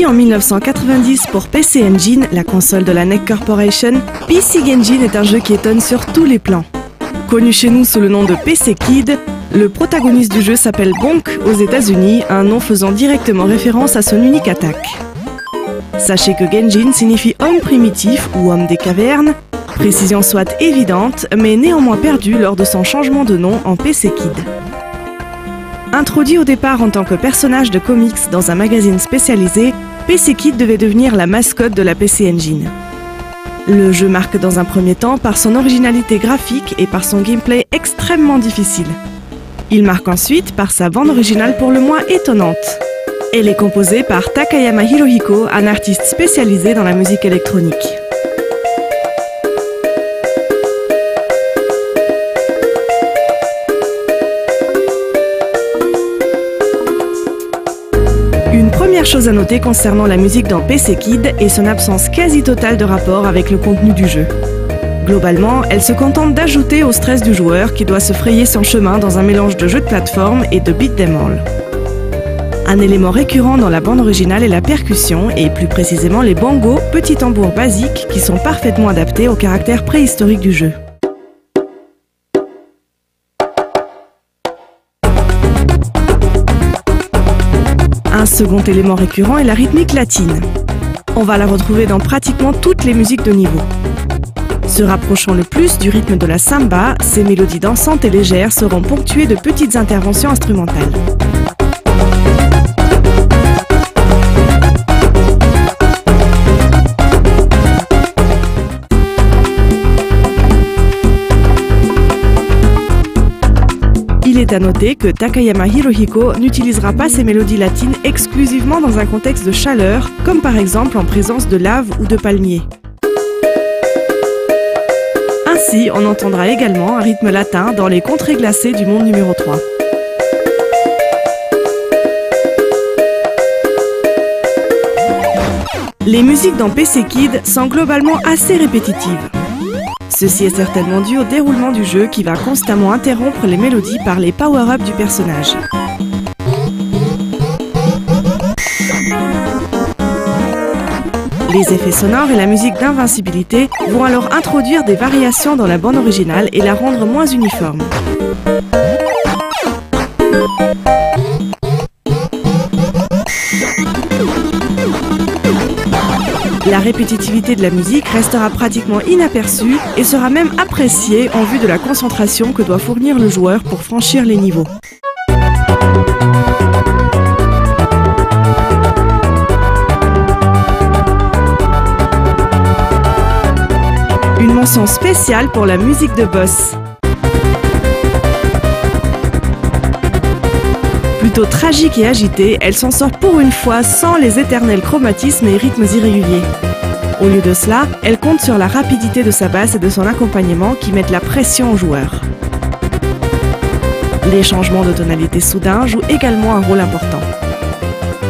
Sorti en 1990 pour PC Engine, la console de la NEC Corporation, PC Genjin est un jeu qui étonne sur tous les plans. Connu chez nous sous le nom de PC Kid, le protagoniste du jeu s'appelle Bonk aux États-Unis, un nom faisant directement référence à son unique attaque. Sachez que Genjin signifie homme primitif ou homme des cavernes, précision soit évidente, mais néanmoins perdue lors de son changement de nom en PC Kid. Introduit au départ en tant que personnage de comics dans un magazine spécialisé, PC Kid devait devenir la mascotte de la PC Engine. Le jeu marque dans un premier temps par son originalité graphique et par son gameplay extrêmement difficile. Il marque ensuite par sa bande originale pour le moins étonnante. Elle est composée par Takayama Hirohiko, un artiste spécialisé dans la musique électronique. Une première chose à noter concernant la musique dans PC Kid est son absence quasi totale de rapport avec le contenu du jeu. Globalement, elle se contente d'ajouter au stress du joueur qui doit se frayer son chemin dans un mélange de jeux de plateforme et de beat 'em all. Un élément récurrent dans la bande originale est la percussion et plus précisément les bongos, petits tambours basiques qui sont parfaitement adaptés au caractère préhistorique du jeu. Un second élément récurrent est la rythmique latine. On va la retrouver dans pratiquement toutes les musiques de niveau. Se rapprochant le plus du rythme de la samba, ces mélodies dansantes et légères seront ponctuées de petites interventions instrumentales. Il est à noter que Takayama Hirohiko n'utilisera pas ces mélodies latines exclusivement dans un contexte de chaleur, comme par exemple en présence de lave ou de palmiers. Ainsi, on entendra également un rythme latin dans les contrées glacées du monde numéro 3. Les musiques dans PC Kid sont globalement assez répétitives. Ceci est certainement dû au déroulement du jeu qui va constamment interrompre les mélodies par les power-ups du personnage. Les effets sonores et la musique d'invincibilité vont alors introduire des variations dans la bande originale et la rendre moins uniforme. La répétitivité de la musique restera pratiquement inaperçue et sera même appréciée en vue de la concentration que doit fournir le joueur pour franchir les niveaux. Une mention spéciale pour la musique de boss. Plutôt tragique et agitée, elle s'en sort pour une fois sans les éternels chromatismes et rythmes irréguliers. Au lieu de cela, elle compte sur la rapidité de sa basse et de son accompagnement qui mettent la pression aux joueurs. Les changements de tonalité soudains jouent également un rôle important.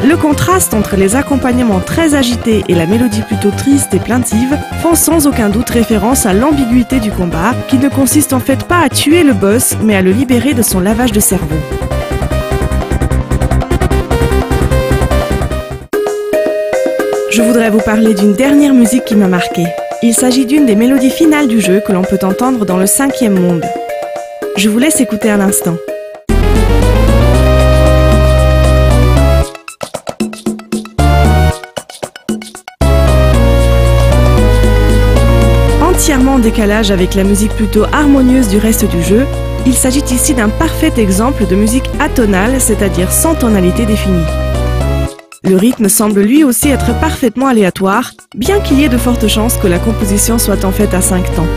Le contraste entre les accompagnements très agités et la mélodie plutôt triste et plaintive font sans aucun doute référence à l'ambiguïté du combat, qui ne consiste en fait pas à tuer le boss, mais à le libérer de son lavage de cerveau. Je voudrais vous parler d'une dernière musique qui m'a marquée. Il s'agit d'une des mélodies finales du jeu que l'on peut entendre dans le 5e monde. Je vous laisse écouter à l'instant. Entièrement en décalage avec la musique plutôt harmonieuse du reste du jeu, il s'agit ici d'un parfait exemple de musique atonale, c'est-à-dire sans tonalité définie. Le rythme semble lui aussi être parfaitement aléatoire, bien qu'il y ait de fortes chances que la composition soit en fait à 5 temps.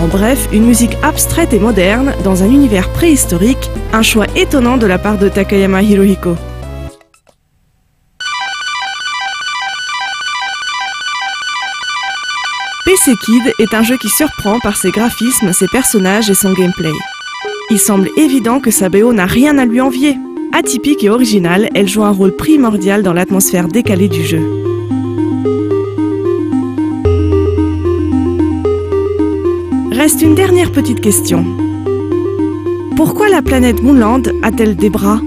En bref, une musique abstraite et moderne, dans un univers préhistorique, un choix étonnant de la part de Takayama Hirohiko. PC Kid est un jeu qui surprend par ses graphismes, ses personnages et son gameplay. Il semble évident que sa BO n'a rien à lui envier. Atypique et originale, elle joue un rôle primordial dans l'atmosphère décalée du jeu. Reste une dernière petite question. Pourquoi la planète Moonland a-t-elle des bras ?